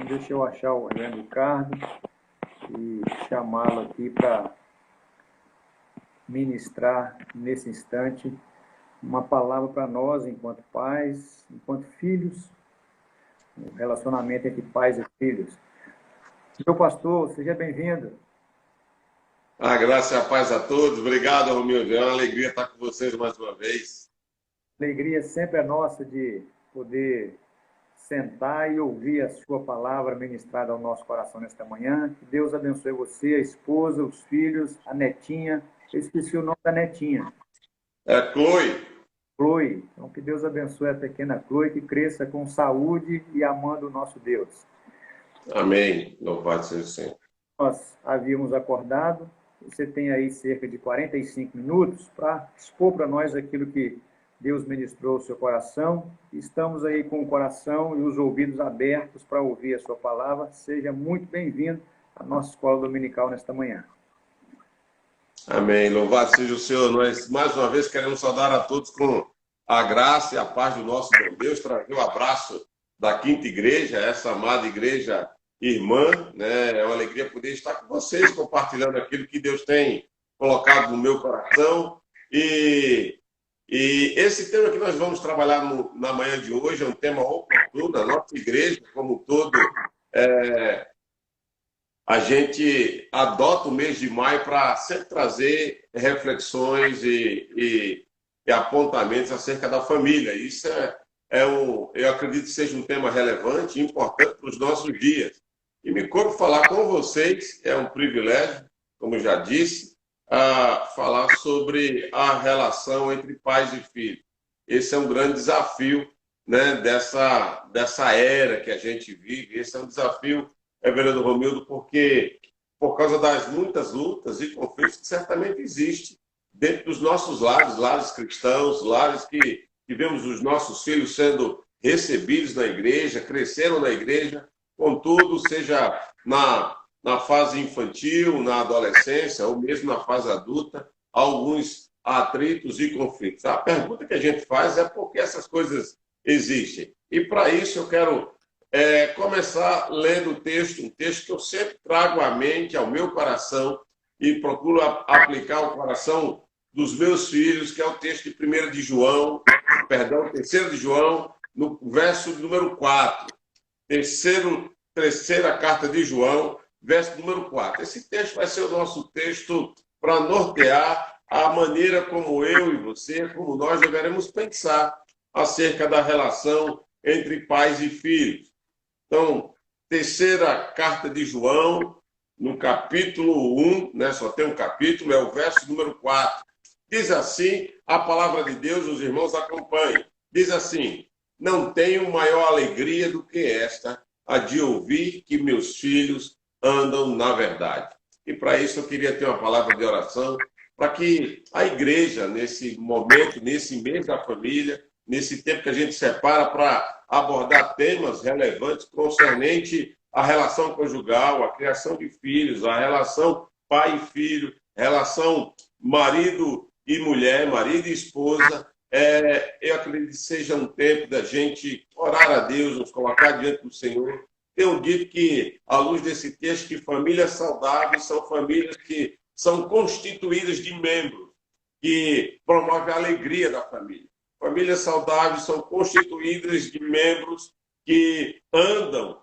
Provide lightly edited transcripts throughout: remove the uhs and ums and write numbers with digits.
deixa eu achar o Reverendo Ricardo e chamá-lo aqui para ministrar nesse instante uma palavra para nós, enquanto pais, enquanto filhos, o relacionamento entre pais e filhos. Meu pastor, seja bem-vindo. A graça e a paz a todos. Obrigado, Romildo. É uma alegria estar com vocês mais uma vez. Alegria sempre é nossa de poder sentar e ouvir a sua palavra ministrada ao nosso coração nesta manhã. Que Deus abençoe você, a esposa, os filhos, a netinha. Eu esqueci o nome da netinha. É Chloe. Chloe. Então, que Deus abençoe a pequena Chloe, que cresça com saúde e amando o nosso Deus. Amém. Louvado seja o Senhor. Nós havíamos acordado. Você tem aí cerca de 45 minutos para expor para nós aquilo que Deus ministrou ao seu coração. Estamos aí com o coração e os ouvidos abertos para ouvir a sua palavra. Seja muito bem-vindo à nossa escola dominical nesta manhã. Amém. Louvado seja o Senhor. Nós, mais uma vez, queremos saudar a todos com a graça e a paz do nosso bom Deus. Trazer o abraço da Quinta Igreja, essa amada igreja irmã, né? É uma alegria poder estar com vocês, compartilhando aquilo que Deus tem colocado no meu coração. E esse tema que nós vamos trabalhar na manhã de hoje é um tema oportuno. A nossa igreja, como um todo, a gente adota o mês de maio para sempre trazer reflexões e apontamentos acerca da família. Isso eu acredito que seja um tema relevante e importante para os nossos dias. E me coube falar com vocês, é um privilégio, como eu já disse, falar sobre a relação entre pais e filhos. Esse é um grande desafio, né, dessa era que a gente vive. Esse é um desafio, Reverendo Romildo, porque por causa das muitas lutas e conflitos que certamente existem dentro dos nossos lares, lares cristãos, lares que vemos os nossos filhos sendo recebidos na igreja, cresceram na igreja, contudo, seja na fase infantil, na adolescência, ou mesmo na fase adulta, alguns atritos e conflitos. A pergunta que a gente faz é por que essas coisas existem. E para isso eu quero começar lendo um texto que eu sempre trago à mente, ao meu coração, e procuro aplicar ao coração dos meus filhos, que é o texto de 3 de João, no verso número 4. Terceira carta de João, verso número 4. Esse texto vai ser o nosso texto para nortear a maneira como eu e você, como nós deveremos pensar acerca da relação entre pais e filhos. Então, terceira carta de João, no capítulo 1, né, só tem um capítulo, é o verso número 4. Diz assim a palavra de Deus, os irmãos acompanhem. Diz assim: não tenho maior alegria do que esta, a de ouvir que meus filhos andam na verdade. E para isso eu queria ter uma palavra de oração, para que a igreja, nesse momento, nesse mês da família, nesse tempo que a gente separa para abordar temas relevantes concernente à relação conjugal, à criação de filhos, à relação pai e filho, relação marido e mulher, marido e esposa, eu acredito que seja um tempo da gente orar a Deus, nos colocar diante do Senhor. Tenho dito que, à luz desse texto, que famílias saudáveis são famílias que são constituídas de membros, que promovem a alegria da família. Famílias saudáveis são constituídas de membros que andam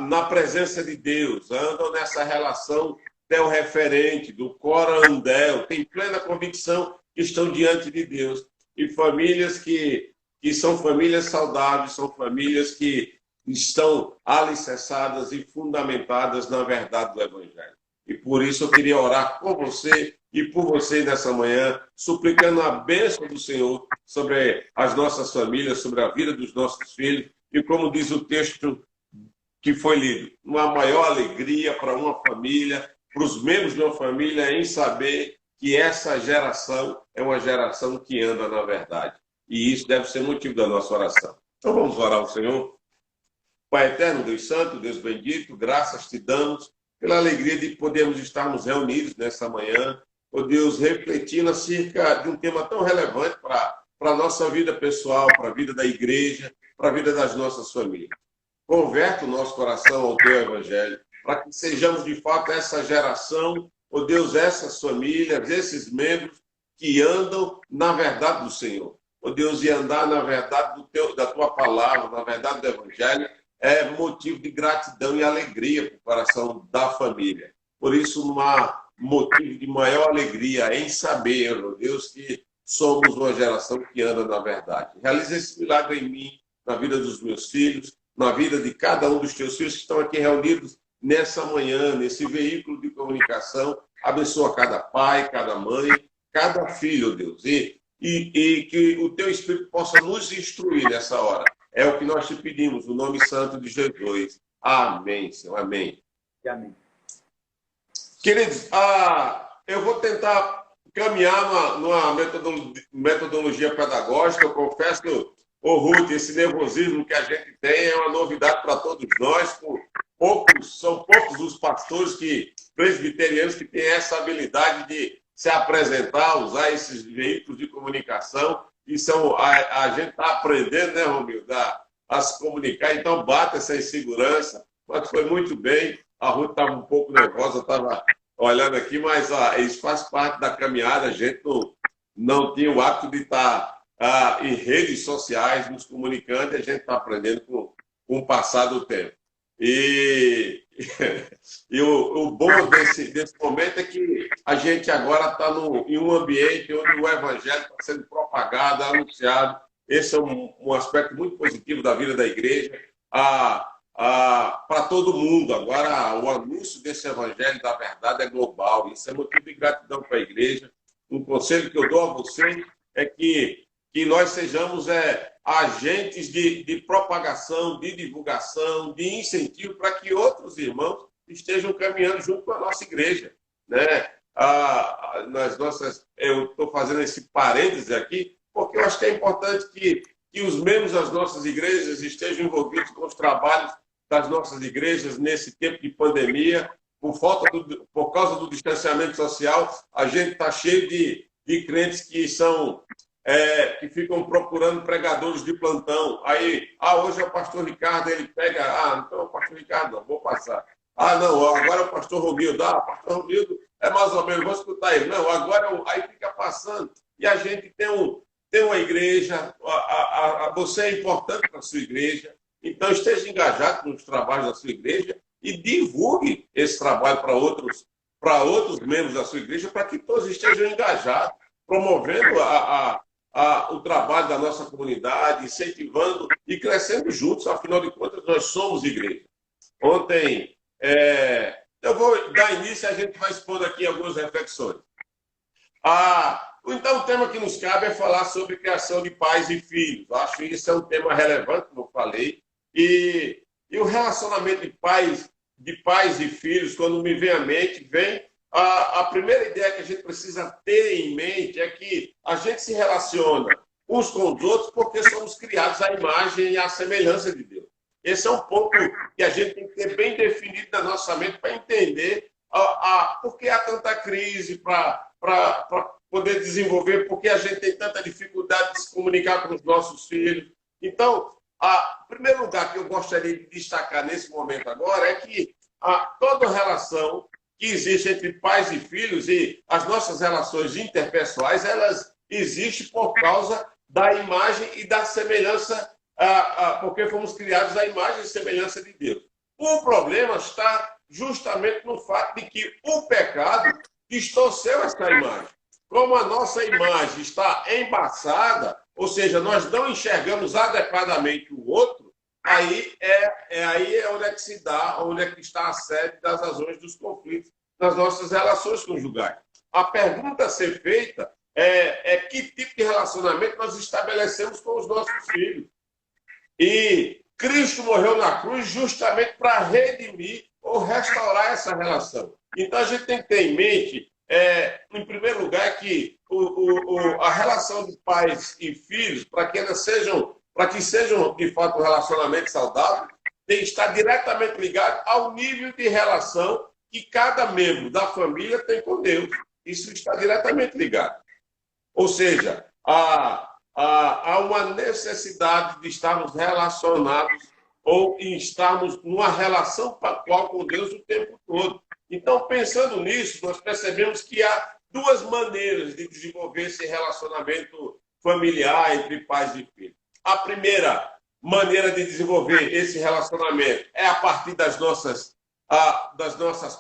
na presença de Deus, andam nessa relação del-referente, do cora-andel, têm plena convicção que estão diante de Deus. E famílias que são famílias saudáveis, são famílias que estão alicerçadas e fundamentadas na verdade do Evangelho. E por isso eu queria orar com você e por você nessa manhã, suplicando a bênção do Senhor sobre as nossas famílias, sobre a vida dos nossos filhos. E como diz o texto que foi lido, uma maior alegria para uma família, para os membros de uma família, em saber que essa geração é uma geração que anda na verdade. E isso deve ser motivo da nossa oração. Então vamos orar ao Senhor. Pai eterno, Deus santo, Deus bendito, graças te damos pela alegria de podermos estarmos reunidos nessa manhã, ó Deus, refletindo acerca de um tema tão relevante para a nossa vida pessoal, para a vida da igreja, para a vida das nossas famílias. converta o nosso coração ao teu evangelho, para que sejamos de fato essa geração, ó Deus, essas famílias, esses membros que andam na verdade do Senhor. Ó Deus, e andar na verdade da tua palavra, na verdade do evangelho, é motivo de gratidão e alegria para o coração da família. Por isso, não há motivo de maior alegria em saber, ó Deus, que somos uma geração que anda na verdade. Realiza esse milagre em mim, na vida dos meus filhos, na vida de cada um dos teus filhos que estão aqui reunidos nessa manhã, nesse veículo de comunicação. Abençoa cada pai, cada mãe, cada filho, ó Deus. E que o teu Espírito possa nos instruir nessa hora. É o que nós te pedimos, no nome santo de Jesus. Amém, Senhor. Amém. Amém. Queridos, eu vou tentar caminhar numa metodologia pedagógica. Eu confesso que, Ruth, esse nervosismo que a gente tem é uma novidade para todos nós. São poucos os pastores presbiterianos que têm essa habilidade de se apresentar, usar esses veículos de comunicação. E a gente está aprendendo, né, Romildo, a se comunicar. Então, bate essa insegurança. Mas foi muito bem. A Ruth estava um pouco nervosa, estava olhando aqui, mas isso faz parte da caminhada. A gente não tinha o hábito de estar em redes sociais nos comunicando, e a gente está aprendendo com o passar do tempo. E o bom desse momento é que a gente agora está em um ambiente onde o evangelho está sendo propagado, anunciado. Esse é um aspecto muito positivo da vida da igreja. Para todo mundo. Agora, o anúncio desse evangelho da verdade é global. Isso é motivo de gratidão para a igreja. Um conselho que eu dou a vocês é que nós sejamos agentes de propagação, de divulgação, de incentivo para que outros irmãos estejam caminhando junto com a nossa igreja, né? Eu estou fazendo esse parêntese aqui porque eu acho que é importante que os membros das nossas igrejas estejam envolvidos com os trabalhos das nossas igrejas nesse tempo de pandemia. Por causa do distanciamento social, a gente está cheio de crentes que ficam procurando pregadores de plantão. Aí, hoje é o pastor Ricardo, ele pega, então é o pastor Ricardo, não, vou passar. Não, agora é o pastor Romildo. O pastor Romildo é mais ou menos, vou escutar ele. Não, agora aí fica passando. E a gente tem uma igreja, você é importante para a sua igreja, então esteja engajado nos trabalhos da sua igreja e divulgue esse trabalho para outros membros da sua igreja, para que todos estejam engajados, promovendo o trabalho da nossa comunidade, incentivando e crescendo juntos. Afinal de contas, nós somos igreja. Ontem, eu vou dar início e a gente vai expondo aqui algumas reflexões. Então, o tema que nos cabe é falar sobre criação de pais e filhos. Eu acho que isso é um tema relevante, como eu falei. E o relacionamento de pais e filhos, quando me vem à mente, vem a primeira ideia que a gente precisa ter em mente é que a gente se relaciona uns com os outros porque somos criados à imagem e à semelhança de Deus. Esse é um ponto que a gente tem que ter bem definido na nossa mente para entender por que há tanta crise, para poder desenvolver, por que a gente tem tanta dificuldade de se comunicar com os nossos filhos. Então, o primeiro lugar que eu gostaria de destacar nesse momento agora é que toda relação que existe entre pais e filhos e as nossas relações interpessoais, elas existem por causa da imagem e da semelhança, porque fomos criados à imagem e semelhança de Deus. O problema está justamente no fato de que o pecado distorceu essa imagem. Como a nossa imagem está embaçada, ou seja, nós não enxergamos adequadamente o outro, aí é onde é que se dá, onde é que está a sede das razões dos conflitos nas nossas relações conjugais. A pergunta a ser feita é que tipo de relacionamento nós estabelecemos com os nossos filhos. E Cristo morreu na cruz justamente para redimir ou restaurar essa relação. Então a gente tem que ter em mente, em primeiro lugar, que a relação de pais e filhos, para que sejam de fato um relacionamento saudável, tem que estar diretamente ligado ao nível de relação que cada membro da família tem com Deus. Isso está diretamente ligado. Ou seja, há uma necessidade de estarmos relacionados ou em estarmos numa relação pactual com Deus o tempo todo. Então, pensando nisso, nós percebemos que há duas maneiras de desenvolver esse relacionamento familiar entre pais e filhos. A primeira maneira de desenvolver esse relacionamento é a partir das nossas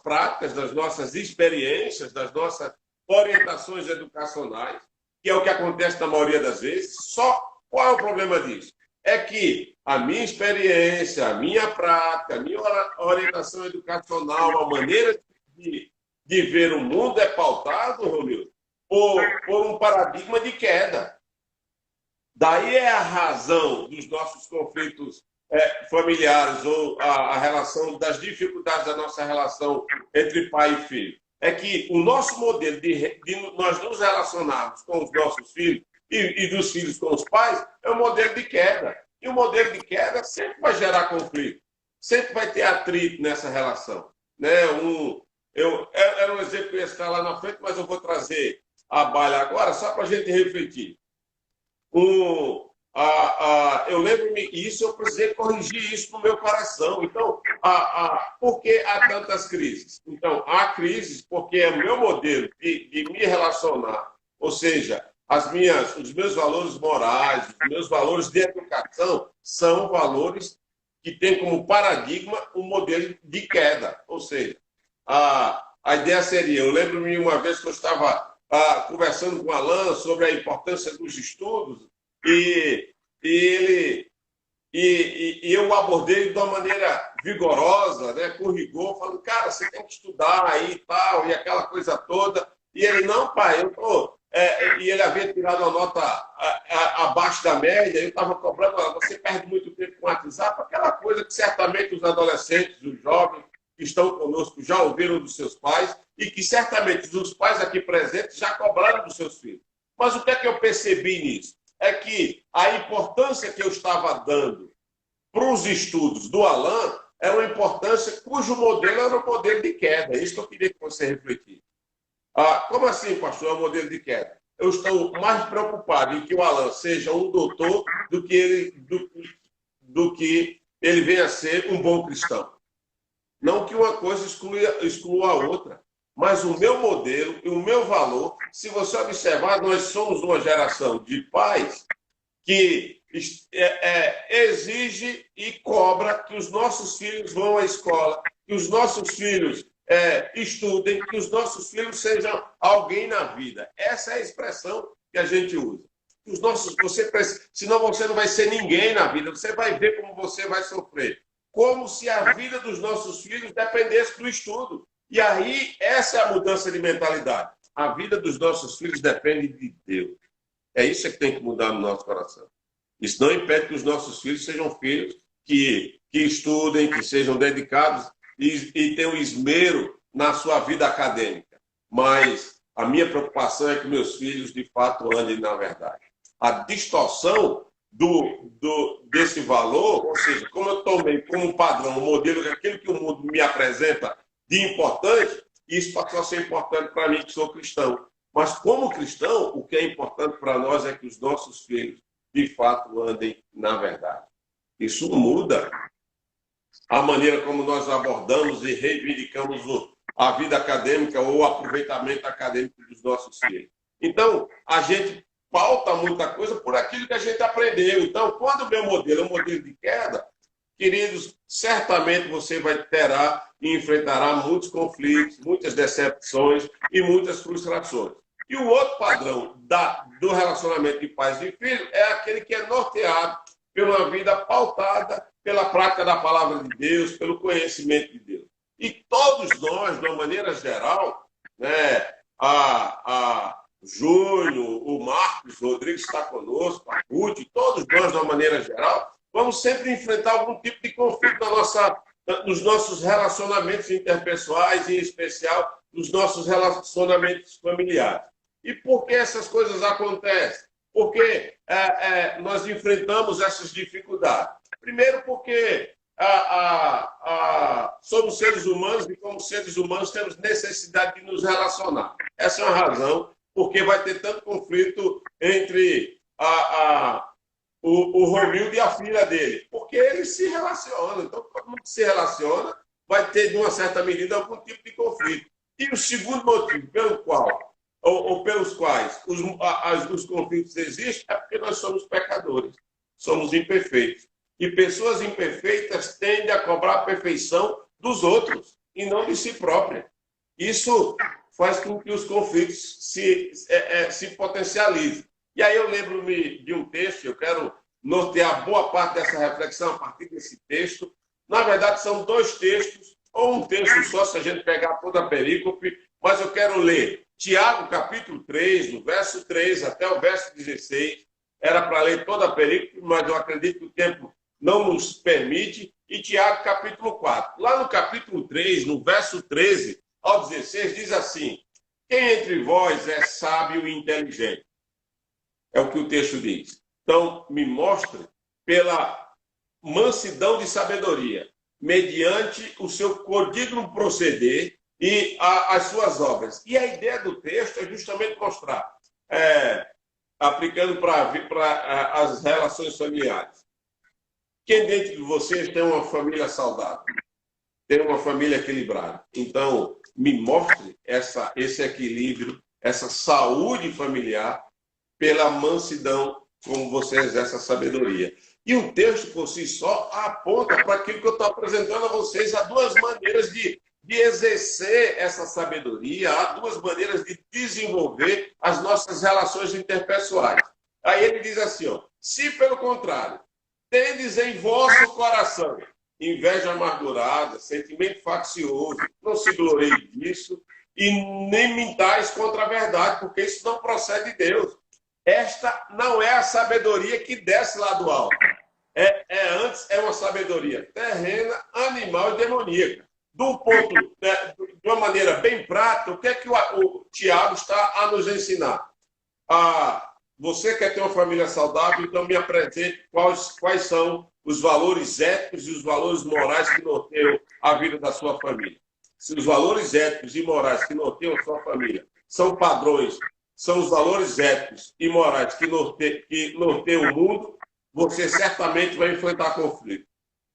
práticas, das nossas experiências, das nossas orientações educacionais, que é o que acontece na maioria das vezes. Só qual é o problema disso? É que a minha experiência, a minha prática, a minha orientação educacional, a maneira de ver o mundo é pautado, Romildo, por um paradigma de queda. Daí é a razão dos nossos conflitos familiares ou a relação das dificuldades da nossa relação entre pai e filho. É que o nosso modelo de nós nos relacionarmos com os nossos filhos e dos filhos com os pais é um modelo de queda. E o modelo de queda sempre vai gerar conflito, sempre vai ter atrito nessa relação. Né? Era um exemplo que eu ia estar lá na frente, mas eu vou trazer à baila agora, só para a gente refletir. Eu lembro-me, e isso eu precisei corrigir isso no meu coração. Então, por que há tantas crises? Então, há crises porque é o meu modelo de me relacionar, ou seja, os meus valores morais, os meus valores de educação são valores que têm como paradigma um modelo de queda. Ou seja, a ideia seria, eu lembro-me uma vez que eu estava conversando com o Alan sobre a importância dos estudos e eu abordei de uma maneira vigorosa, né, com rigor, falando, cara, você tem que estudar aí e tal, e aquela coisa toda. E ele, não, pai, eu tô... e ele havia tirado uma nota abaixo da média, eu estava cobrando, você perde muito tempo com o WhatsApp, aquela coisa que certamente os adolescentes, os jovens que estão conosco já ouviram dos seus pais e que certamente os pais aqui presentes já cobraram dos seus filhos. Mas o que é que eu percebi nisso? É que a importância que eu estava dando para os estudos do Alan era uma importância cujo modelo era um modelo de queda. É isso que eu queria que você refletisse. Como assim, pastor, é um modelo de queda? Eu estou mais preocupado em que o Alan seja um doutor do que ele venha a ser um bom cristão. Não que uma coisa exclua a outra, mas o meu modelo e o meu valor, se você observar, nós somos uma geração de pais que exige e cobra que os nossos filhos vão à escola, que os nossos filhos estudem, que os nossos filhos sejam alguém na vida. Essa é a expressão que a gente usa. Senão você não vai ser ninguém na vida, você vai ver como você vai sofrer. Como se a vida dos nossos filhos dependesse do estudo. E aí, essa é a mudança de mentalidade. A vida dos nossos filhos depende de Deus. É isso que tem que mudar no nosso coração. Isso não impede que os nossos filhos sejam filhos que estudem, que sejam dedicados e tenham esmero na sua vida acadêmica. Mas a minha preocupação é que meus filhos, de fato, andem na verdade. A distorção desse valor, ou seja, como eu tomei como padrão o modelo, aquilo que o mundo me apresenta de importante, isso passou a ser importante para mim, que sou cristão. Mas, como cristão, o que é importante para nós é que os nossos filhos, de fato, andem na verdade. Isso muda a maneira como nós abordamos e reivindicamos a vida acadêmica ou o aproveitamento acadêmico dos nossos filhos. Então, a gente pauta muita coisa por aquilo que a gente aprendeu. Então, quando o meu modelo é um modelo de queda, queridos, certamente você terá e enfrentará muitos conflitos, muitas decepções e muitas frustrações. E o outro padrão do relacionamento de pais e filhos é aquele que é norteado por uma vida pautada pela prática da palavra de Deus, pelo conhecimento de Deus. E todos nós, de uma maneira geral, né, Júnior, o Marcos, o Rodrigo está conosco, a Ruth, todos nós, de uma maneira geral, vamos sempre enfrentar algum tipo de conflito nos nossos relacionamentos interpessoais, em especial nos nossos relacionamentos familiares. E por que essas coisas acontecem? Porque nós enfrentamos essas dificuldades. Primeiro porque somos seres humanos e, como seres humanos, temos necessidade de nos relacionar. Essa é uma razão porque vai ter tanto conflito entre o Romildo e a filha dele? Porque eles se relacionam. Então, todo mundo que se relaciona vai ter, de uma certa medida, algum tipo de conflito. E o segundo motivo pelo qual, ou pelos quais os conflitos existem, é porque nós somos pecadores, somos imperfeitos. E pessoas imperfeitas tendem a cobrar a perfeição dos outros e não de si própria. Isso faz com que os conflitos se potencializem. E aí eu lembro-me de um texto, eu quero nortear boa parte dessa reflexão a partir desse texto. Na verdade, são dois textos, ou um texto só, se a gente pegar toda a perícope, mas eu quero ler Tiago, capítulo 3, do verso 3 até o verso 16. Era para ler toda a perícope, mas eu acredito que o tempo não nos permite. E Tiago, capítulo 4. Lá no capítulo 3, no verso 13 ao 16, diz assim: quem entre vós é sábio e inteligente? É o que o texto diz. Então, me mostre pela mansidão de sabedoria, mediante o seu condigno proceder e as suas obras. E a ideia do texto é justamente mostrar, aplicando para as relações familiares. Quem dentro de vocês tem uma família saudável? Tem uma família equilibrada? Então, me mostre esse equilíbrio, essa saúde familiar, pela mansidão como você exerce a sabedoria. E o texto, por si só, aponta para aquilo que eu estou apresentando a vocês. Há duas maneiras de exercer essa sabedoria, há duas maneiras de desenvolver as nossas relações interpessoais. Aí ele diz assim, ó, se pelo contrário, tendes em vosso coração inveja amargurada, sentimento faccioso, não se glorie disso, e nem mintais contra a verdade, porque isso não procede de Deus. Esta não é a sabedoria que desce lá do alto. Antes é uma sabedoria terrena, animal e demoníaca. De uma maneira bem prática, o que é que o Tiago está a nos ensinar? Você quer ter uma família saudável, então me apresente quais são os valores éticos e os valores morais que norteiam a vida da sua família. Se os valores éticos e morais que norteiam a sua família são padrões, são os valores éticos e morais que norteiam o mundo, você certamente vai enfrentar conflito.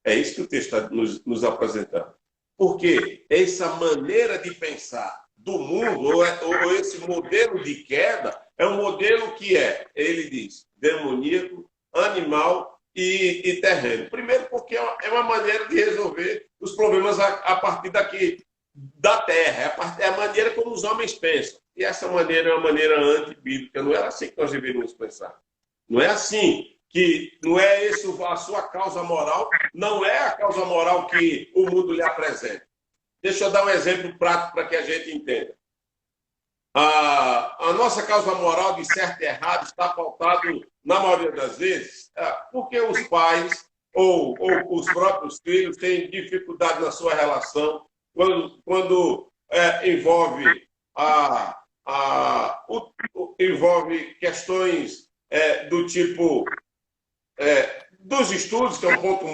É isso que o texto está nos apresentando. Porque essa maneira de pensar do mundo, ou esse modelo de queda, é um modelo que ele diz, demoníaco, animal e terreno. Primeiro porque é uma maneira de resolver os problemas a partir da terra, é a maneira como os homens pensam. E essa maneira é uma maneira antibíblica, não era assim que nós deveríamos pensar. Não é assim que não é esse a sua causa moral, não é a causa moral que o mundo lhe apresenta. Deixa eu dar um exemplo prático para que a gente entenda. A nossa causa moral de certo e errado está pautado, na maioria das vezes, porque os pais ou os próprios filhos têm dificuldade na sua relação quando envolve envolve questões do tipo dos estudos, que é um ponto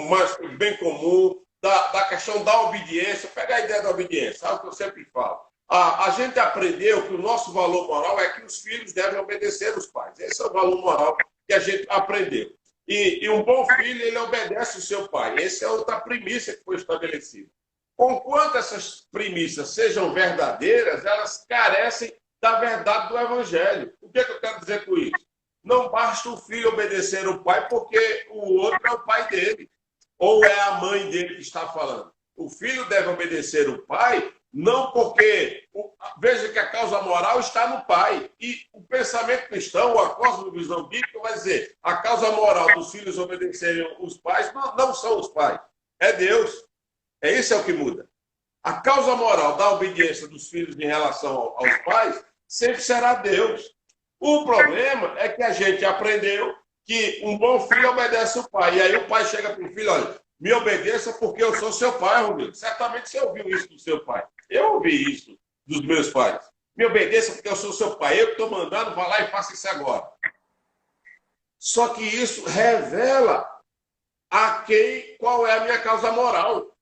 bem comum, da questão da obediência. Pega a ideia da obediência, é o que eu sempre falo. A gente aprendeu que o nosso valor moral é que os filhos devem obedecer os pais. Esse é o valor moral que a gente aprendeu. E um bom filho, ele obedece o seu pai. Essa é outra premissa que foi estabelecida. Conquanto essas premissas sejam verdadeiras, elas carecem da verdade do Evangelho. O que eu quero dizer com isso? Não basta o filho obedecer o pai porque o outro é o pai dele. Ou é a mãe dele que está falando. O filho deve obedecer o pai, não porque... Veja que a causa moral está no pai. E o pensamento cristão, ou a cosmovisão bíblica, vai dizer a causa moral dos filhos obedecerem os pais não são os pais. É Deus. Isso é o que muda. A causa moral da obediência dos filhos em relação aos pais sempre será Deus. O problema é que a gente aprendeu que um bom filho obedece o pai. E aí o pai chega para o filho, olha, me obedeça porque eu sou seu pai, Romildo. Certamente você ouviu isso do seu pai. Eu ouvi isso dos meus pais. Me obedeça porque eu sou seu pai. Eu que estou mandando, vá lá e faça isso agora. Só que isso revela qual é a minha causa moral.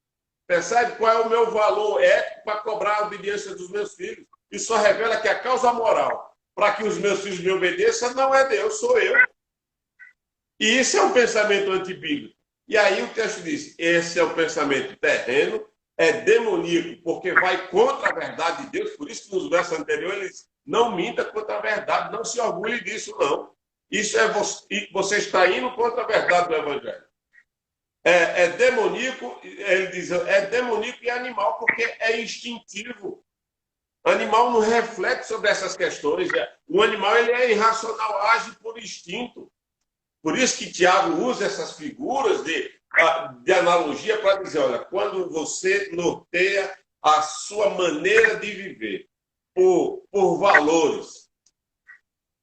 Percebe qual é o meu valor ético para cobrar a obediência dos meus filhos? Isso só revela que a causa moral para que os meus filhos me obedeçam não é Deus, sou eu. E isso é um pensamento antibíblico. E aí o texto diz, esse é o pensamento terreno, é demoníaco, porque vai contra a verdade de Deus. Por isso que nos versos anteriores ele diz, não minta contra a verdade, não se orgulhe disso, não. Isso é você está indo contra a verdade do Evangelho. É demoníaco, ele diz, é demoníaco e animal, porque é instintivo. O animal não reflete sobre essas questões. O animal ele é irracional, age por instinto. Por isso que Tiago usa essas figuras de analogia para dizer, olha, quando você norteia a sua maneira de viver por valores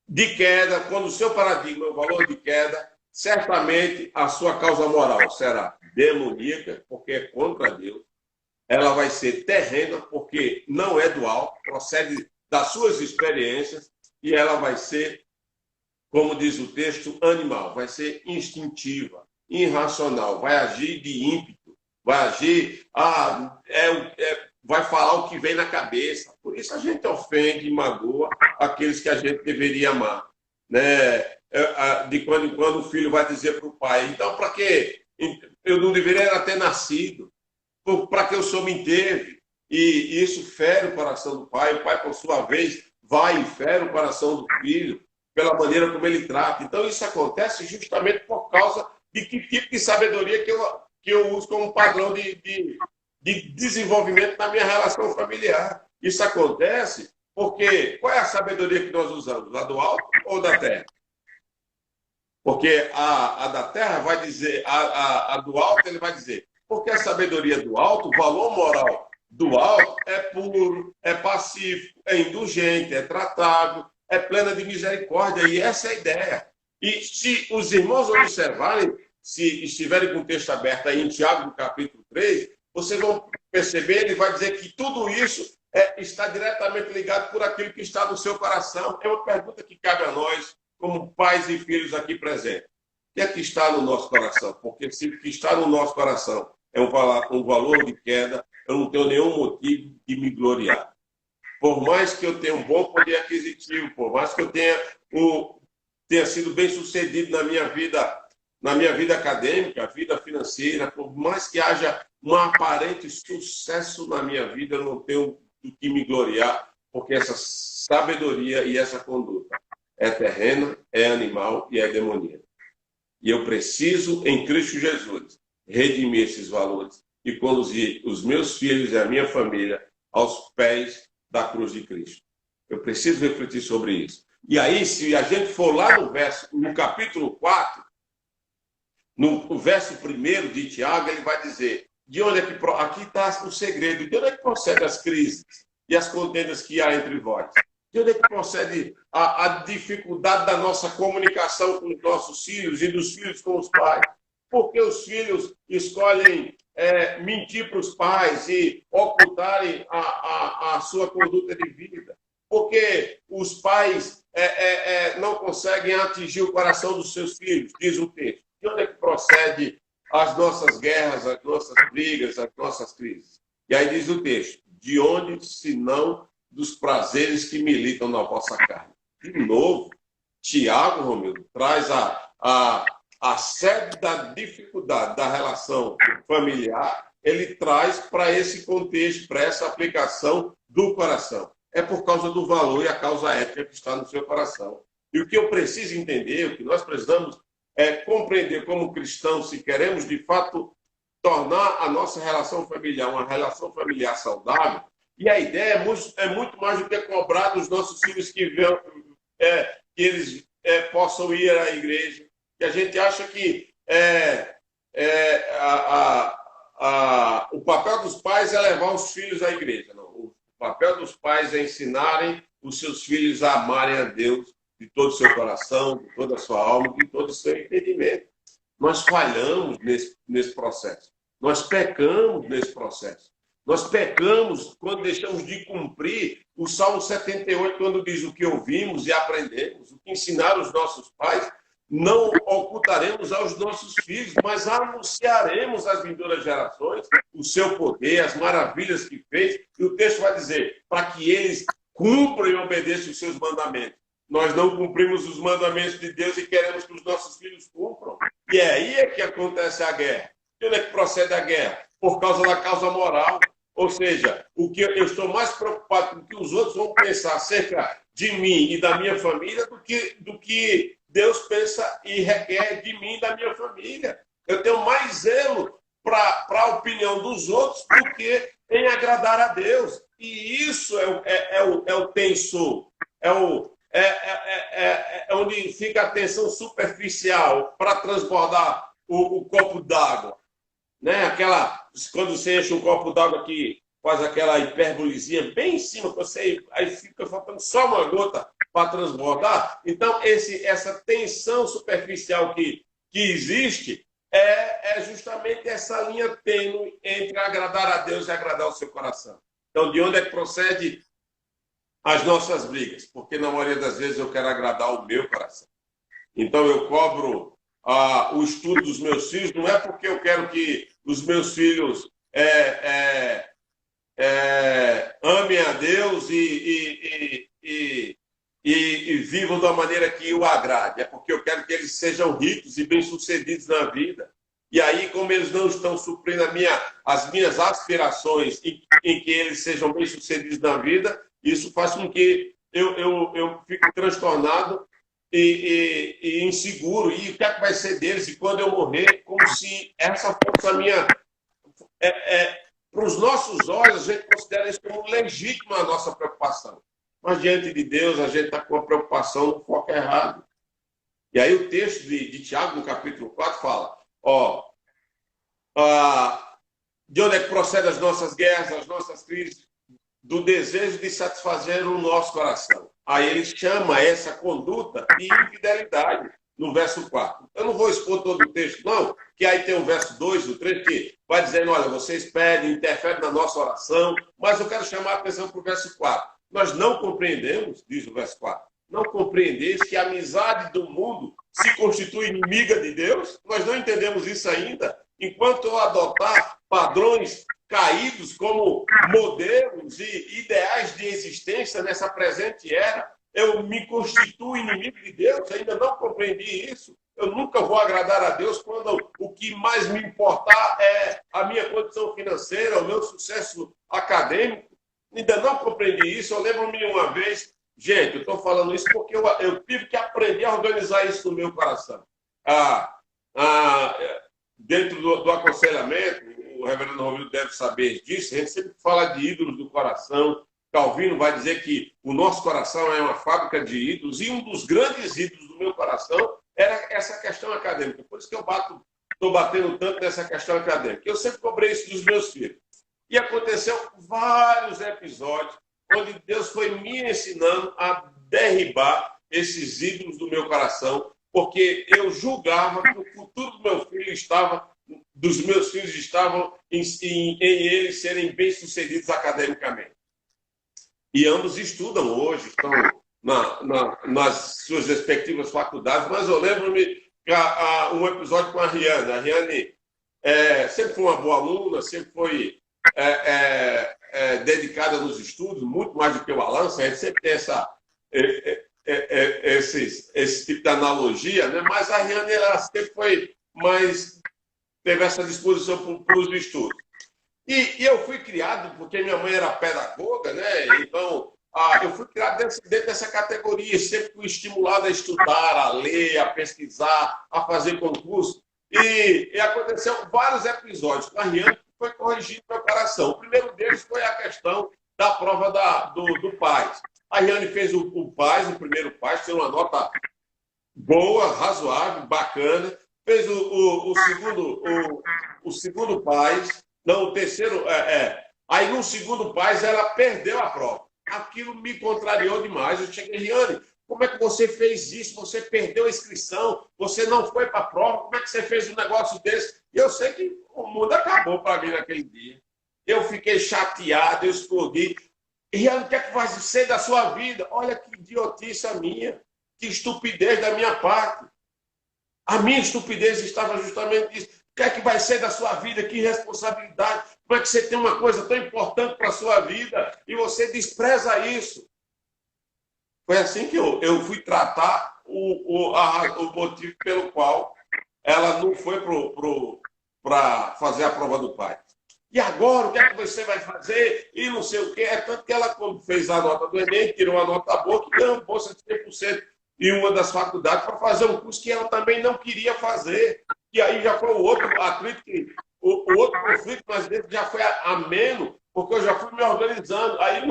de queda, quando o seu paradigma é o valor de queda, certamente a sua causa moral será demoníaca, porque é contra Deus. Ela vai ser terrena, porque não é do alto, procede das suas experiências, e ela vai ser, como diz o texto, animal, vai ser instintiva, irracional, vai agir de ímpeto, vai agir, vai falar o que vem na cabeça. Por isso a gente ofende e magoa aqueles que a gente deveria amar. Né? De quando em quando o filho vai dizer para o pai, então para que eu não deveria ter nascido? Para que eu só me teve? E isso fere o coração do pai. O pai, por sua vez, vai e fere o coração do filho pela maneira como ele trata. Então, isso acontece justamente por causa de que tipo de sabedoria que eu uso como padrão de desenvolvimento na minha relação familiar. Isso acontece porque qual é a sabedoria que nós usamos? A do alto ou da terra? Porque a da terra vai dizer, a do alto ele vai dizer, porque a sabedoria do alto, o valor moral do alto é puro, é pacífico, é indulgente, é tratável, é plena de misericórdia, e essa é a ideia. E se os irmãos observarem, se estiverem com o texto aberto aí em Tiago, no capítulo 3, vocês vão perceber, ele vai dizer que tudo isso está diretamente ligado por aquilo que está no seu coração. É uma pergunta que cabe a nós, como pais e filhos aqui presentes. O que é que está no nosso coração? Porque se o que está no nosso coração é um valor de queda, eu não tenho nenhum motivo de me gloriar. Por mais que eu tenha um bom poder aquisitivo, por mais que eu tenha sido bem sucedido na minha vida acadêmica, vida financeira, por mais que haja um aparente sucesso na minha vida, eu não tenho do que me gloriar, porque essa sabedoria e essa conduta é terrena, é animal e é demoníaca. E eu preciso, em Cristo Jesus, redimir esses valores e conduzir os meus filhos e a minha família aos pés da cruz de Cristo. Eu preciso refletir sobre isso. E aí, se a gente for lá no capítulo 4, no verso 1 de Tiago, ele vai dizer, de onde é que aqui está o segredo, de onde é que procede as crises e as contendas que há entre vós? De onde é que procede a dificuldade da nossa comunicação com os nossos filhos e dos filhos com os pais? Porque os filhos escolhem mentir para os pais e ocultarem a sua conduta de vida. Porque os pais não conseguem atingir o coração dos seus filhos, diz o texto. De onde é que procede as nossas guerras, as nossas brigas, as nossas crises? E aí diz o texto, de onde, se não dos prazeres que militam na vossa carne? De novo, Tiago, Romildo, traz a sede da dificuldade da relação familiar, ele traz para esse contexto, para essa aplicação do coração. É por causa do valor e a causa ética que está no seu coração. E o que eu preciso entender, o que nós precisamos compreender como cristãos, se queremos de fato tornar a nossa relação familiar uma relação familiar saudável, e a ideia é muito mais do que cobrar dos nossos filhos que eles possam ir à igreja. E a gente acha que o papel dos pais é levar os filhos à igreja. Não. O papel dos pais é ensinarem os seus filhos a amarem a Deus de todo o seu coração, de toda a sua alma, de todo o seu entendimento. Nós falhamos nesse processo. Nós pecamos nesse processo. Nós pecamos quando deixamos de cumprir o Salmo 78, quando diz o que ouvimos e aprendemos, o que ensinaram os nossos pais, não ocultaremos aos nossos filhos, mas anunciaremos às vindouras gerações o seu poder, as maravilhas que fez. E o texto vai dizer, para que eles cumpram e obedeçam os seus mandamentos. nós não cumprimos os mandamentos de Deus e queremos que os nossos filhos cumpram. E é aí que acontece a guerra. De onde é que procede a guerra? Por causa da causa moral. Ou seja, o que eu estou mais preocupado com o que os outros vão pensar acerca de mim e da minha família do que Deus pensa e requer de mim e da minha família. Eu tenho mais zelo para a opinião dos outros do que em agradar a Deus. E isso é o tensor, é onde fica a tensão superficial para transbordar o copo d'água. Né? Quando você enche um copo d'água que faz aquela hipérbolizinha bem em cima, aí fica faltando só uma gota para transbordar. Então, essa tensão superficial que existe é justamente essa linha tênue entre agradar a Deus e agradar o seu coração. Então, de onde é que procede as nossas brigas? Porque, na maioria das vezes, eu quero agradar o meu coração. Então, eu cobro o estudo dos meus filhos, não é porque eu quero que os meus filhos amem a Deus e vivam da maneira que o agrade. É porque eu quero que eles sejam ricos e bem-sucedidos na vida. E aí, como eles não estão suprindo as minhas aspirações em que eles sejam bem-sucedidos na vida, isso faz com que eu fique transtornado e inseguro. E o que é que vai ser deles? E quando eu morrer, como se essa fosse a minha... para os nossos olhos, a gente considera isso como legítima a nossa preocupação. Mas diante de Deus, a gente está com a preocupação no foco errado. E aí o texto de Tiago, no capítulo 4, fala, de onde é que procedem as nossas guerras, as nossas crises? Do desejo de satisfazer o nosso coração. Aí ele chama essa conduta de infidelidade, no verso 4. Eu não vou expor todo o texto, não, que aí tem o verso 2, o 3, que vai dizendo, olha, vocês pedem, interferem na nossa oração, mas eu quero chamar a atenção para o verso 4. Nós não compreendemos, diz o verso 4, não compreendeis que a amizade do mundo se constitui inimiga de Deus? Nós não entendemos isso ainda. Enquanto eu adotar padrões caídos como modelos e ideais de existência nessa presente era, eu me constituo inimigo de Deus? Ainda não compreendi isso. Eu nunca vou agradar a Deus quando o que mais me importar é a minha condição financeira, o meu sucesso acadêmico. Ainda não compreendi isso. Eu lembro-me uma vez, gente, eu estou falando isso porque eu tive que aprender a organizar isso no meu coração. Dentro do aconselhamento, o reverendo Romildo deve saber disso, a gente sempre fala de ídolos do coração. Calvino vai dizer que o nosso coração é uma fábrica de ídolos, e um dos grandes ídolos do meu coração era essa questão acadêmica. Por isso que eu estou batendo tanto nessa questão acadêmica. Eu sempre cobrei isso dos meus filhos. E aconteceu vários episódios onde Deus foi me ensinando a derribar esses ídolos do meu coração, porque eu julgava que o futuro dos meus filhos estavam em eles serem bem-sucedidos academicamente. E ambos estudam hoje, estão nas suas respectivas faculdades, mas eu lembro-me que um episódio com a Riane. A Riane sempre foi uma boa aluna, sempre foi dedicada nos estudos, muito mais do que o Alan. A gente sempre tem esse tipo de analogia, né? Mas a Riane ela sempre foi mais... teve essa disposição para os estudos. E eu fui criado, porque minha mãe era pedagoga, né? Então, eu fui criado dentro dessa categoria, sempre fui estimulado a estudar, a ler, a pesquisar, a fazer concurso. E aconteceu vários episódios com a Riane que foi corrigindo meu coração. O primeiro deles foi a questão da prova do PAS. A Riane fez o PAS, o primeiro PAS, tem uma nota boa, razoável, bacana. Fez o segundo PAS, não, o terceiro, aí no segundo PAS ela perdeu a prova. Aquilo me contrariou demais. Eu cheguei, Riane, como é que você fez isso? Você perdeu a inscrição, você não foi para a prova, como é que você fez um negócio desse? E eu sei que o mundo acabou para mim naquele dia. Eu fiquei chateado, eu explodi. Riane, o que é que vai ser da sua vida? Olha que idiotice a minha, que estupidez da minha parte. A minha estupidez estava justamente nisso. O que é que vai ser da sua vida? Que responsabilidade. Como é que você tem uma coisa tão importante para a sua vida e você despreza isso? Foi assim que eu fui tratar o motivo pelo qual ela não foi para fazer a prova do pai. E agora, o que é que você vai fazer? E não sei o quê. É tanto que ela, quando fez a nota do Enem, tirou a nota boa, que ganhou bolsa de 100% em uma das faculdades para fazer um curso que ela também não queria fazer. E aí já foi o outro atrito, o outro conflito, mas dele já foi ameno, porque eu já fui me organizando. Aí,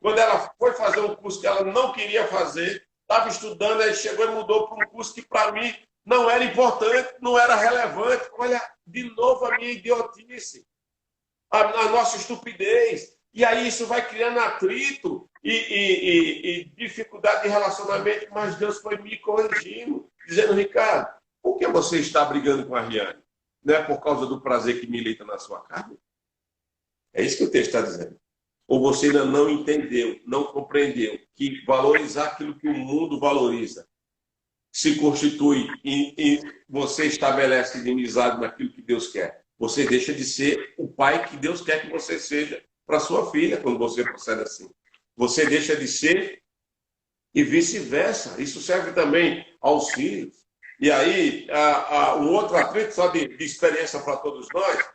quando ela foi fazer um curso que ela não queria fazer, estava estudando, aí chegou e mudou para um curso que, para mim, não era importante, não era relevante. Olha, de novo a minha idiotice, a nossa estupidez. E aí isso vai criando atrito e dificuldade de relacionamento, mas Deus foi me corrigindo, dizendo, Ricardo, por que você está brigando com a Riane? Não é por causa do prazer que milita na sua carne? É isso que o texto está dizendo. Ou você ainda não entendeu, não compreendeu que valorizar aquilo que o mundo valoriza se constitui e você estabelece inimizade naquilo que Deus quer. Você deixa de ser o pai que Deus quer que você seja para sua filha quando você procede assim. Você deixa de ser e vice-versa. Isso serve também aos filhos. E aí, um outro atrito, só de experiência para todos nós,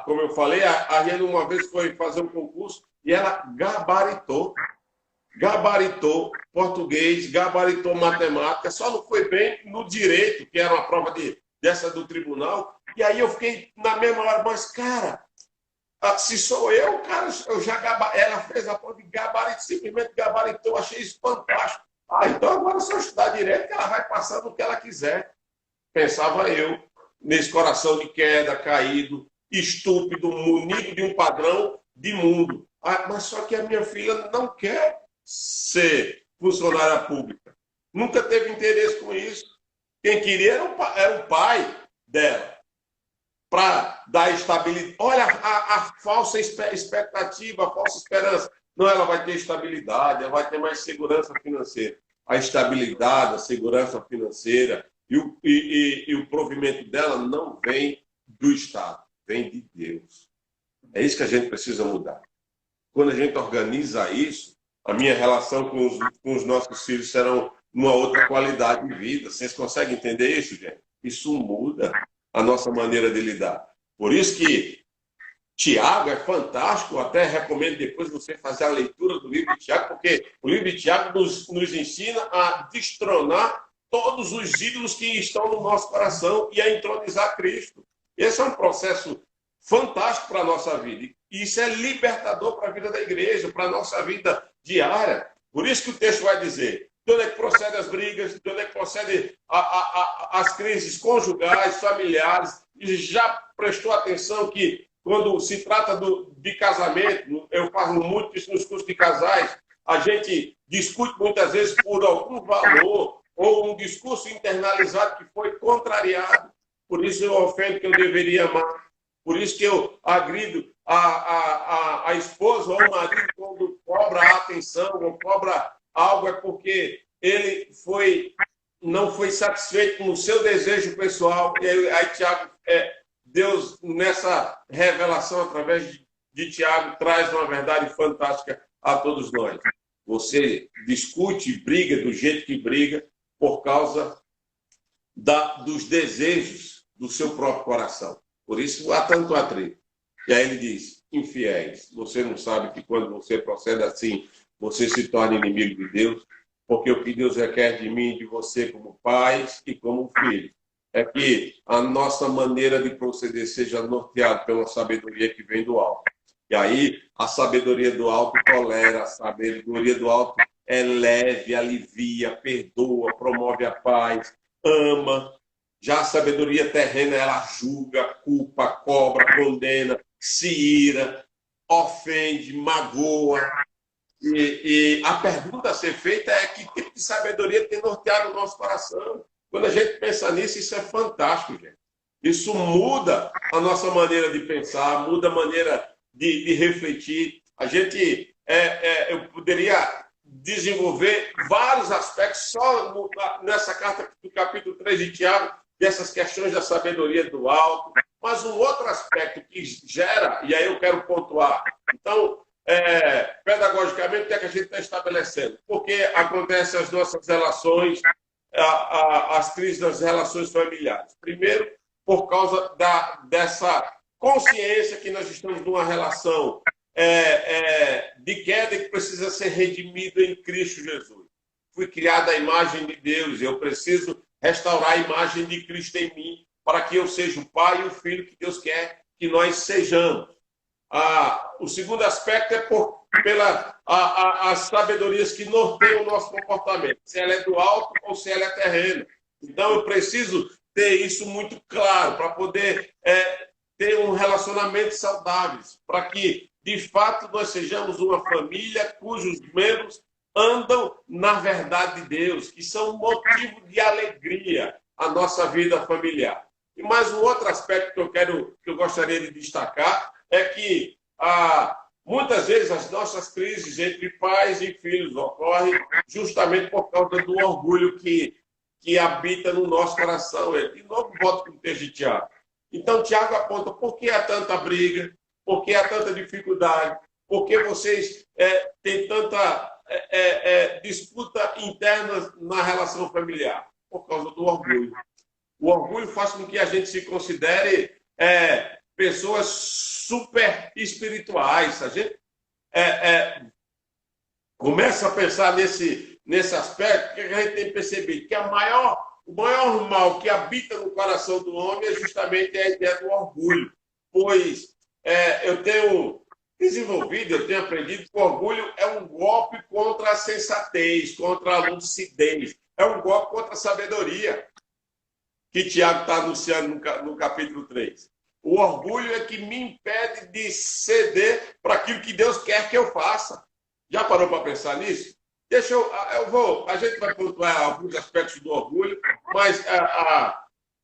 como eu falei, a Riane uma vez foi fazer um concurso e ela gabaritou português, gabaritou matemática, só não foi bem no direito, que era uma prova dessa do tribunal. E aí eu fiquei na mesma hora, mas, cara, se sou eu, cara, ela fez a prova de gabarito, simplesmente gabaritou, achei isso fantástico. Então agora é só estudar direito que ela vai passar no que ela quiser. Pensava eu, nesse coração de queda, caído, estúpido, munido de um padrão de mundo. Mas só que a minha filha não quer ser funcionária pública. Nunca teve interesse com isso. Quem queria era o pai dela, para dar estabilidade. Olha a falsa expectativa, a falsa esperança. Não, ela vai ter estabilidade, ela vai ter mais segurança financeira. A estabilidade, a segurança financeira e o provimento dela não vem do Estado, vem de Deus. É isso que a gente precisa mudar. Quando a gente organiza isso, a minha relação com os nossos filhos serão uma outra qualidade de vida. Vocês conseguem entender isso, gente? Isso muda a nossa maneira de lidar. Por isso que Tiago é fantástico, até recomendo depois você fazer a leitura do livro de Tiago, porque o livro de Tiago nos ensina a destronar todos os ídolos que estão no nosso coração e a entronizar Cristo. Esse é um processo fantástico para a nossa vida. E isso é libertador para a vida da igreja, para a nossa vida diária. Por isso que o texto vai dizer, de onde é que procedem as brigas, de onde é que procedem as crises conjugais, familiares. E já prestou atenção que quando se trata de casamento, eu faço muito isso nos cursos de casais, a gente discute muitas vezes por algum valor ou um discurso internalizado que foi contrariado. Por isso eu ofendo que eu deveria amar. Por isso que eu agrido a esposa ou o marido quando cobra a atenção ou cobra algo, é porque ele não foi satisfeito no seu desejo pessoal. E aí Tiago, Deus, nessa revelação, através de Tiago, traz uma verdade fantástica a todos nós. Você discute e briga do jeito que briga por causa dos desejos do seu próprio coração. Por isso há tanto atrito. E aí ele diz, infiéis, você não sabe que quando você procede assim, você se torna inimigo de Deus, porque o que Deus requer de mim e de você como pais e como filhos é que a nossa maneira de proceder seja norteada pela sabedoria que vem do alto. E aí a sabedoria do alto tolera, a sabedoria do alto é leve, alivia, perdoa, promove a paz, ama. Já a sabedoria terrena, ela julga, culpa, cobra, condena, se ira, ofende, magoa. E a pergunta a ser feita é que tipo de sabedoria tem norteado o nosso coração? Quando a gente pensa nisso, isso é fantástico, gente. Isso muda a nossa maneira de pensar, muda a maneira de refletir. A gente, eu poderia desenvolver vários aspectos só nessa carta do capítulo 3 de Tiago, dessas questões da sabedoria do alto, mas um outro aspecto que gera, e aí eu quero pontuar. Então, pedagogicamente, basicamente, o que é que a gente está estabelecendo? Porque acontecem as nossas relações, as crises das relações familiares. Primeiro, por causa dessa consciência que nós estamos numa relação de queda que precisa ser redimida em Cristo Jesus. Fui criado à imagem de Deus, eu preciso restaurar a imagem de Cristo em mim, para que eu seja o pai e o filho que Deus quer que nós sejamos. O segundo aspecto é as sabedorias que norteiam o nosso comportamento, se ela é do alto ou se ela é terrena. Então, eu preciso ter isso muito claro para poder ter um relacionamento saudável, para que, de fato, nós sejamos uma família cujos membros andam na verdade de Deus, que são motivo de alegria à nossa vida familiar. E mais um outro aspecto que eu gostaria de destacar é que muitas vezes as nossas crises entre pais e filhos ocorrem justamente por causa do orgulho que habita no nosso coração. De novo, volto com o texto de Tiago. Então, Tiago aponta por que há tanta briga, por que há tanta dificuldade, por que vocês têm tanta disputa interna na relação familiar? Por causa do orgulho. O orgulho faz com que a gente se considere pessoas super espirituais. A gente começa a pensar nesse aspecto, que a gente tem percebido que o maior mal que habita no coração do homem é justamente a ideia do orgulho. Pois eu tenho desenvolvido, eu tenho aprendido que o orgulho é um golpe contra a sensatez, contra a lucidez, é um golpe contra a sabedoria, que Tiago está anunciando no capítulo 3. O orgulho é que me impede de ceder para aquilo que Deus quer que eu faça. Já parou para pensar nisso? A gente vai pontuar alguns aspectos do orgulho, mas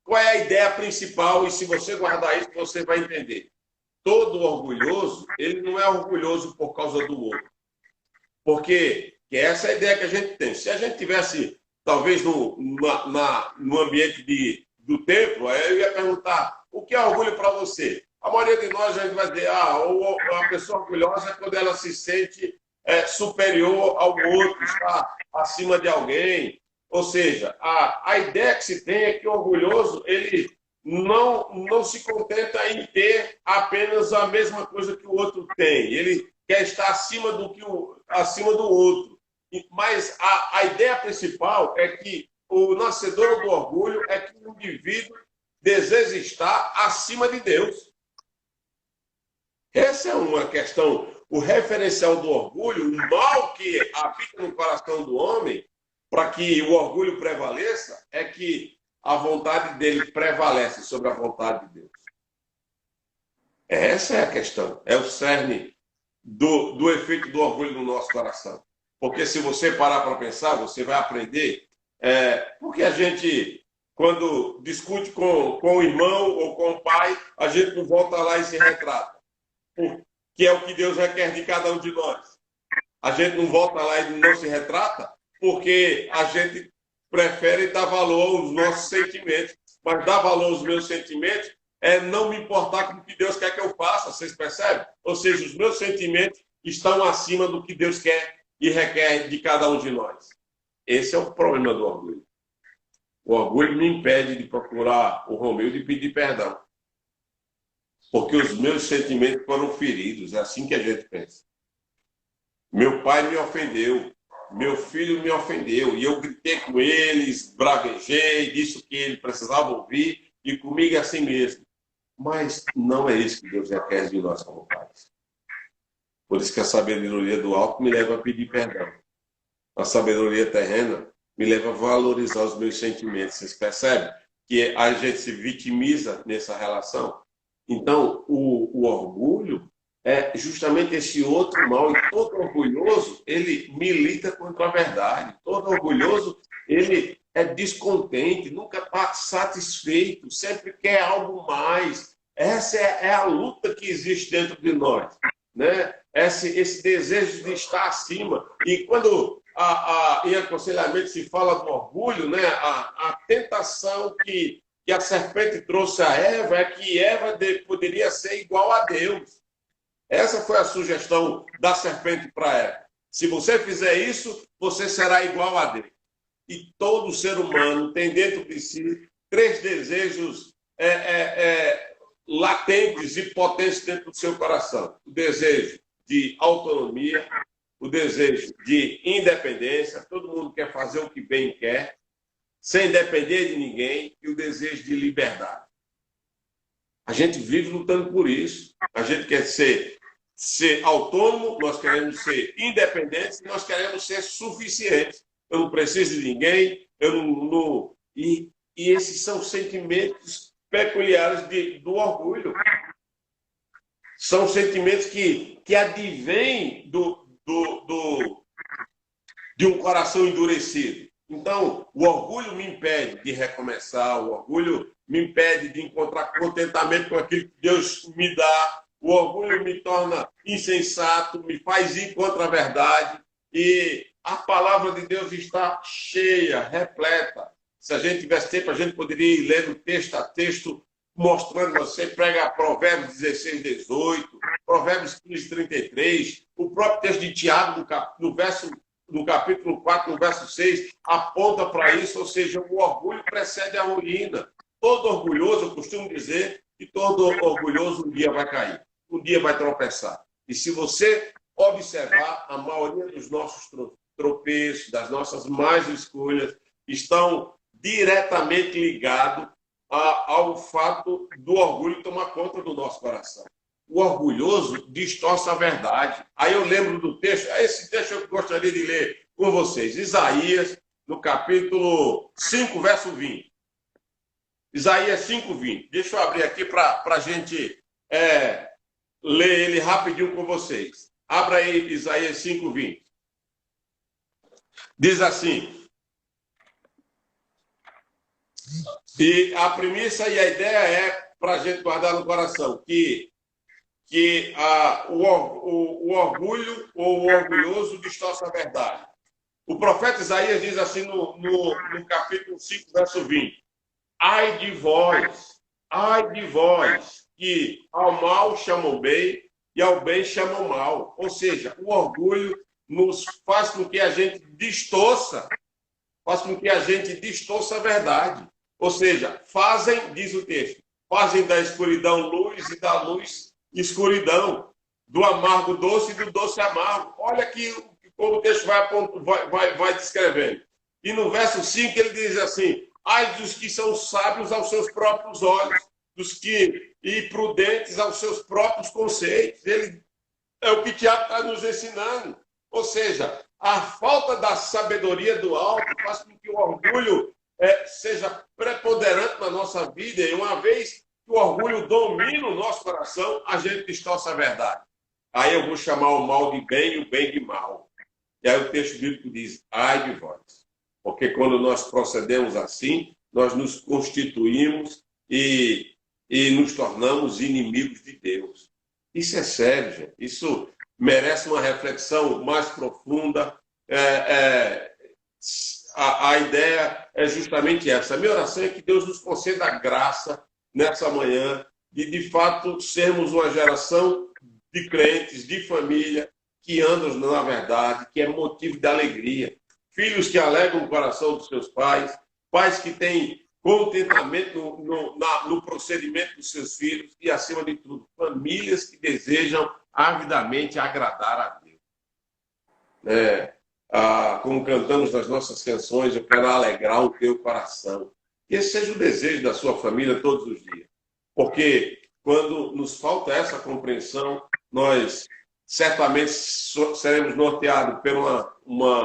qual é a ideia principal? E se você guardar isso, você vai entender. Todo orgulhoso, ele não é orgulhoso por causa do outro. Porque essa é a ideia que a gente tem. Se a gente tivesse, talvez, no ambiente do templo, aí eu ia perguntar, o que é orgulho para você? A maioria de nós a gente vai dizer, a pessoa orgulhosa é quando ela se sente superior ao outro, está acima de alguém. Ou seja, a ideia que se tem é que o orgulhoso, ele não se contenta em ter apenas a mesma coisa que o outro tem. Ele quer estar acima do outro. Mas a ideia principal é que o nascedor do orgulho é que o indivíduo deseja estar acima de Deus. Essa é uma questão. O referencial do orgulho, o mal que habita no coração do homem, para que o orgulho prevaleça, é que a vontade dele prevalece sobre a vontade de Deus. Essa é a questão. É o cerne do efeito do orgulho no nosso coração. Porque se você parar para pensar, você vai aprender. Porque a gente, quando discute com o irmão ou com o pai, a gente não volta lá e se retrata. Que é o que Deus requer de cada um de nós. A gente não volta lá e não se retrata porque a gente prefere dar valor aos nossos sentimentos. Mas dar valor aos meus sentimentos é não me importar com o que Deus quer que eu faça, vocês percebem? Ou seja, os meus sentimentos estão acima do que Deus quer e requer de cada um de nós. Esse é o problema do orgulho. O orgulho me impede de procurar o Romeu e de pedir perdão. Porque os meus sentimentos foram feridos. É assim que a gente pensa. Meu pai me ofendeu. Meu filho me ofendeu. E eu gritei com eles, bravejei, disse o que ele precisava ouvir. E comigo é assim mesmo. Mas não é isso que Deus requer de nós como pais. Por isso que a sabedoria do alto me leva a pedir perdão. A sabedoria terrena me leva a valorizar os meus sentimentos. Vocês percebem que a gente se vitimiza nessa relação? Então, o orgulho é justamente esse outro mal. E todo orgulhoso, ele milita contra a verdade. Todo orgulhoso, ele é descontente, nunca está satisfeito, sempre quer algo mais. Essa é a luta que existe dentro de nós, né? Esse desejo de estar acima. E quando em aconselhamento se fala do orgulho, né? A tentação que a serpente trouxe a Eva é que Eva poderia ser igual a Deus. Essa foi a sugestão da serpente para Eva. Se você fizer isso, você será igual a Deus. E todo ser humano tem dentro de si três desejos latentes e potentes dentro do seu coração. O desejo de autonomia, o desejo de independência, todo mundo quer fazer o que bem quer, sem depender de ninguém, e o desejo de liberdade. A gente vive lutando por isso. A gente quer ser autônomo, nós queremos ser independentes, nós queremos ser suficientes. Eu não preciso de ninguém, e esses são sentimentos peculiares do orgulho. São sentimentos que advêm de um coração endurecido. Então, o orgulho me impede de recomeçar, o orgulho me impede de encontrar contentamento com aquilo que Deus me dá, o orgulho me torna insensato, me faz ir contra a verdade, e a palavra de Deus está cheia, repleta. Se a gente tivesse tempo, a gente poderia ir lendo texto a texto, mostrando, você prega Provérbios 16, 18, Provérbios 15, 33, o próprio texto de Tiago, no capítulo 4, no verso 6, aponta para isso, ou seja, o orgulho precede a ruína. Todo orgulhoso, eu costumo dizer, que todo orgulhoso um dia vai cair, um dia vai tropeçar. E se você observar, a maioria dos nossos tropeços, das nossas más escolhas, estão diretamente ligados ao fato do orgulho tomar conta do nosso coração. O orgulhoso distorce a verdade. Aí eu lembro do texto, esse texto eu gostaria de ler com vocês. Isaías, no capítulo 5, verso 20. Isaías 5, 20. Deixa eu abrir aqui para a gente ler ele rapidinho com vocês. Abra aí Isaías 5, 20. Diz assim... E a premissa e a ideia é para a gente guardar no coração que o orgulho ou o orgulhoso distorce a verdade. O profeta Isaías diz assim no capítulo 5, verso 20: ai de vós, que ao mal chamam bem e ao bem chamam mal. Ou seja, o orgulho nos faz com que a gente distorça a verdade. Ou seja, diz o texto, fazem da escuridão luz e da luz escuridão, do amargo doce e do doce amargo. Olha aqui como o texto vai descrevendo. E no verso 5 ele diz assim: ai dos que são sábios aos seus próprios olhos, e prudentes aos seus próprios conceitos. É o que Tiago está nos ensinando. Ou seja, a falta da sabedoria do alto faz com que o orgulho seja preponderante na nossa vida, e uma vez que o orgulho domina o nosso coração, a gente distorce a verdade. Aí eu vou chamar o mal de bem e o bem de mal. E aí o texto bíblico diz: ai de vós. Porque quando nós procedemos assim, nós nos constituímos e nos tornamos inimigos de Deus. Isso é sério, gente. Isso merece uma reflexão mais profunda. A ideia é justamente essa. A minha oração é que Deus nos conceda a graça nessa manhã de fato, sermos uma geração de crentes, de família, que andam na verdade, que é motivo de alegria. Filhos que alegram o coração dos seus pais, pais que têm contentamento no procedimento dos seus filhos e, acima de tudo, famílias que desejam avidamente agradar a Deus. Como cantamos nas nossas canções, eu quero alegrar o teu coração. Que esse seja o desejo da sua família todos os dias. Porque quando nos falta essa compreensão, nós certamente seremos norteados por uma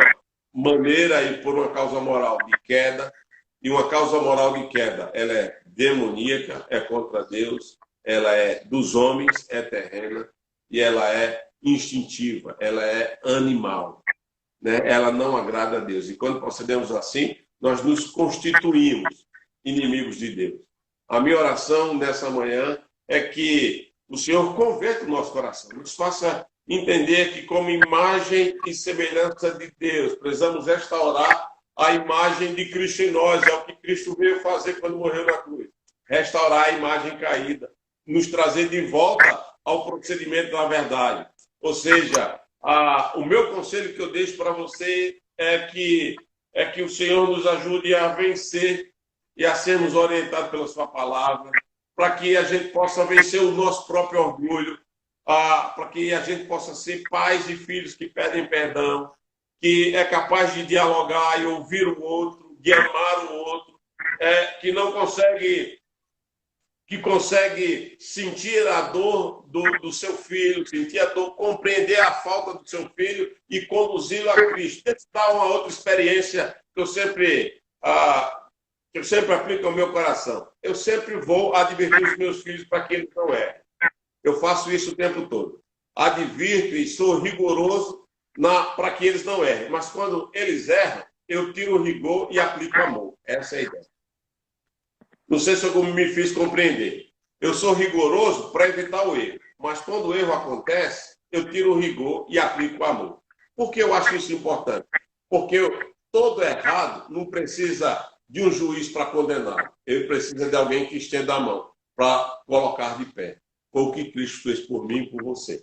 maneira e por uma causa moral de queda. E uma causa moral de queda, ela é demoníaca, é contra Deus, ela é dos homens, é terrena, e ela é instintiva, ela é animal. Ela não agrada a Deus. E quando procedemos assim, nós nos constituímos inimigos de Deus. A minha oração nessa manhã é que o Senhor converta o nosso coração, nos faça entender que, como imagem e semelhança de Deus, precisamos restaurar a imagem de Cristo em nós. É o que Cristo veio fazer quando morreu na cruz. Restaurar a imagem caída, nos trazer de volta ao procedimento da verdade. Ou seja, o meu conselho que eu deixo para você é que o Senhor nos ajude a vencer e a sermos orientados pela sua palavra, para que a gente possa vencer o nosso próprio orgulho, para que a gente possa ser pais e filhos que pedem perdão, que é capaz de dialogar e ouvir o outro, de amar o outro, que consegue sentir a dor do seu filho, sentir a dor, compreender a falta do seu filho e conduzi-lo a Cristo. Deixa eu dar uma outra experiência que eu sempre aplico ao meu coração. Eu sempre vou advertir os meus filhos para que eles não errem. Eu faço isso o tempo todo. Advirto e sou rigoroso para que eles não errem. Mas quando eles erram, eu tiro o rigor e aplico o amor. Essa é a ideia. Não sei se eu me fiz compreender. Eu sou rigoroso para evitar o erro. Mas quando o erro acontece, eu tiro o rigor e aplico o amor. Por que eu acho isso importante? Porque todo errado não precisa de um juiz para condenar. Ele precisa de alguém que estenda a mão para colocar de pé. Foi o que Cristo fez por mim e por você.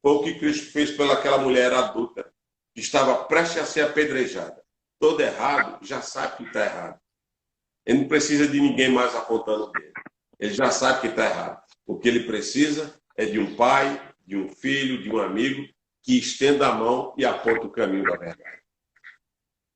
Foi o que Cristo fez pelaquela mulher adulta que estava prestes a ser apedrejada. Todo errado já sabe que está errado. Ele não precisa de ninguém mais apontando dele. Ele já sabe que está errado. O que ele precisa é de um pai, de um filho, de um amigo que estenda a mão e aponta o caminho da verdade.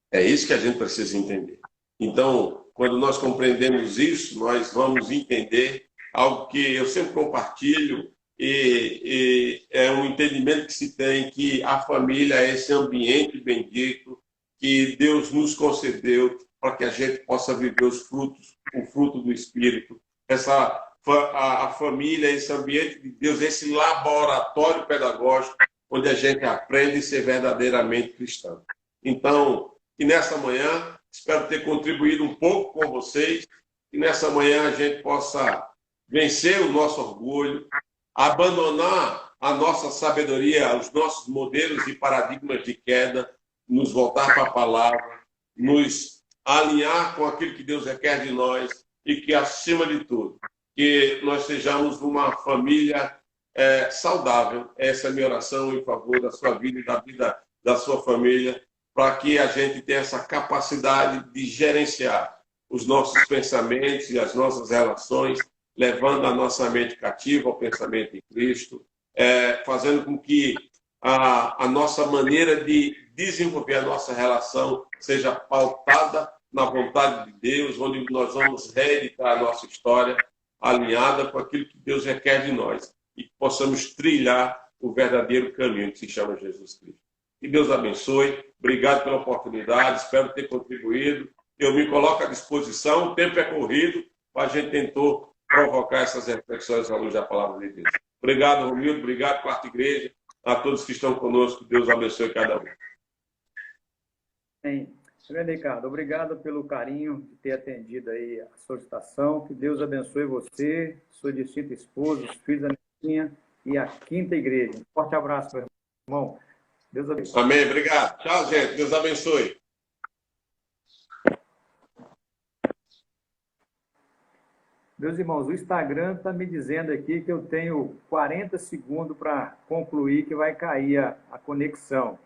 É isso que a gente precisa entender. Então, quando nós compreendemos isso, nós vamos entender algo que eu sempre compartilho e é um entendimento que se tem que a família é esse ambiente bendito que Deus nos concedeu para que a gente possa viver os frutos, o fruto do Espírito. A família, esse ambiente de Deus, esse laboratório pedagógico, onde a gente aprende a ser verdadeiramente cristão. Então, e nessa manhã, espero ter contribuído um pouco com vocês, e nessa manhã a gente possa vencer o nosso orgulho, abandonar a nossa sabedoria, os nossos modelos e paradigmas de queda, nos voltar para a palavra, nos alinhar com aquilo que Deus requer de nós e que, acima de tudo, que nós sejamos uma família saudável. Essa é a minha oração em favor da sua vida e da vida da sua família, para que a gente tenha essa capacidade de gerenciar os nossos pensamentos e as nossas relações, levando a nossa mente cativa ao pensamento em Cristo, fazendo com que a nossa maneira de desenvolver a nossa relação seja pautada na vontade de Deus, onde nós vamos reeditar a nossa história alinhada com aquilo que Deus requer de nós e que possamos trilhar o verdadeiro caminho que se chama Jesus Cristo. Que Deus abençoe. Obrigado pela oportunidade. Espero ter contribuído. Eu me coloco à disposição. O tempo é corrido, mas a gente tentou provocar essas reflexões à luz da palavra de Deus. Obrigado, Romildo. Obrigado, Quarta Igreja. A todos que estão conosco. Deus abençoe cada um. Bem, Ricardo, obrigado pelo carinho de ter atendido aí a solicitação. Que Deus abençoe você, sua distinta esposa, os filhos da Netinha e a Quinta Igreja. Um forte abraço, meu irmão. Deus abençoe. Amém. Obrigado. Tchau, gente. Deus abençoe. Meus irmãos, o Instagram está me dizendo aqui que eu tenho 40 segundos para concluir que vai cair a conexão.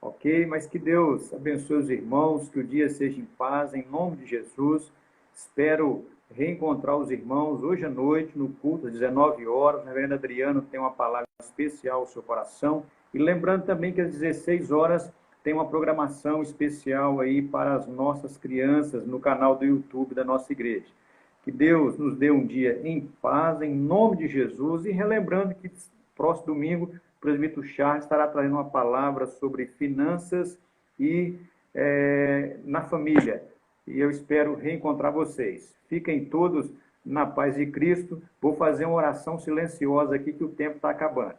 Ok? Mas que Deus abençoe os irmãos, que o dia seja em paz, em nome de Jesus. Espero reencontrar os irmãos hoje à noite, no culto, às 19 horas. O reverendo Adriano tem uma palavra especial ao seu coração. E lembrando também que às 16 horas tem uma programação especial aí para as nossas crianças no canal do YouTube da nossa igreja. Que Deus nos dê um dia em paz, em nome de Jesus. E relembrando que próximo domingo o presbítero Charles estará trazendo uma palavra sobre finanças e na família. E eu espero reencontrar vocês. Fiquem todos na paz de Cristo. Vou fazer uma oração silenciosa aqui que o tempo está acabando.